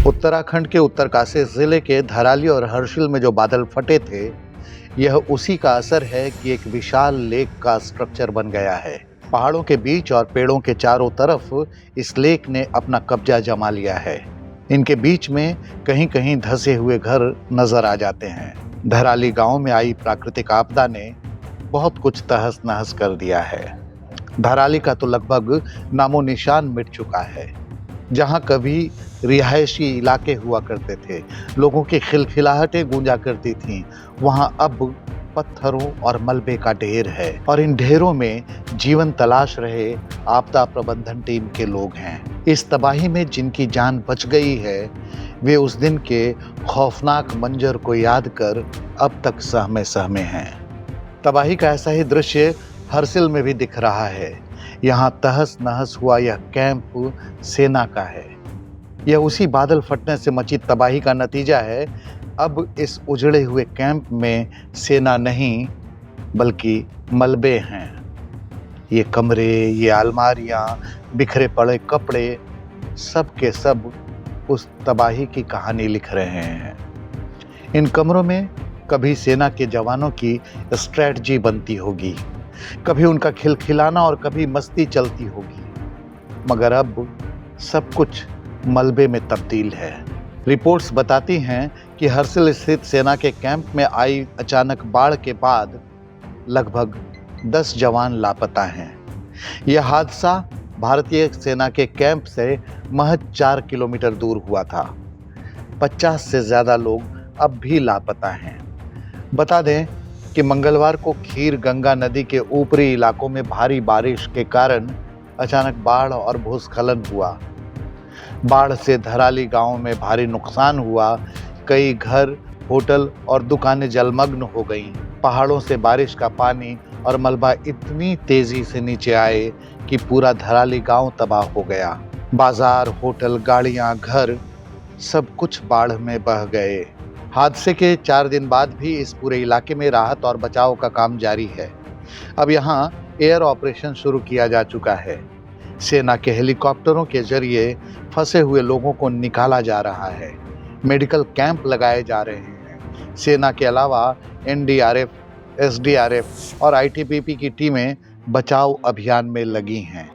उत्तराखंड के उत्तरकाशी जिले के धराली और हर्षिल में जो बादल फटे थे, यह उसी का असर है कि एक विशाल लेक का स्ट्रक्चर बन गया है। पहाड़ों के बीच और पेड़ों के चारों तरफ इस लेक ने अपना कब्जा जमा लिया है। इनके बीच में कहीं कहीं धंसे हुए घर नजर आ जाते हैं। धराली गांव में आई प्राकृतिक आपदा ने बहुत कुछ तहस नहस कर दिया है। धराली का तो लगभग नामो निशान मिट चुका है। जहां कभी रिहायशी इलाके हुआ करते थे, लोगों की खिलखिलाहटें गूंजा करती थीं, वहां अब पत्थरों और मलबे का ढेर है और इन ढेरों में जीवन तलाश रहे आपदा प्रबंधन टीम के लोग हैं। इस तबाही में जिनकी जान बच गई है, वे उस दिन के खौफनाक मंजर को याद कर अब तक सहमे सहमे हैं। तबाही का ऐसा ही दृश्य हर्षिल में भी दिख रहा है। यहाँ तहस नहस हुआ यह कैंप सेना का है। यह उसी बादल फटने से मची तबाही का नतीजा है। अब इस उजड़े हुए कैंप में सेना नहीं बल्कि मलबे हैं। ये कमरे, ये अलमारियां, बिखरे पड़े कपड़े, सब के सब उस तबाही की कहानी लिख रहे हैं। इन कमरों में कभी सेना के जवानों की स्ट्रेटजी बनती होगी, कभी उनका खिलखिलाना और कभी मस्ती चलती होगी, मगर अब सब कुछ मलबे में तब्दील है। रिपोर्ट्स बताती हैं कि हर्षिल स्थित सेना के कैंप में आई अचानक बाढ़ के बाद लगभग 10 जवान लापता हैं। यह हादसा भारतीय सेना के कैंप से महज 4 किलोमीटर दूर हुआ था। 50 से ज्यादा लोग अब भी लापता हैं। बता दें कि मंगलवार को खीर गंगा नदी के ऊपरी इलाकों में भारी बारिश के कारण अचानक बाढ़ और भूस्खलन हुआ। बाढ़ से धराली गांव में भारी नुकसान हुआ। कई घर, होटल और दुकानें जलमग्न हो गईं। पहाड़ों से बारिश का पानी और मलबा इतनी तेजी से नीचे आए कि पूरा धराली गांव तबाह हो गया। बाजार, होटल, गाड़ियां, घर सब कुछ बाढ़ में बह गए। हादसे के 4 दिन बाद भी इस पूरे इलाके में राहत और बचाव का काम जारी है। अब यहाँ एयर ऑपरेशन शुरू किया जा चुका है। सेना के हेलीकॉप्टरों के जरिए फंसे हुए लोगों को निकाला जा रहा है। मेडिकल कैंप लगाए जा रहे हैं। सेना के अलावा एनडीआरएफ, एसडीआरएफ और आईटीबीपी की टीमें बचाव अभियान में लगी हैं।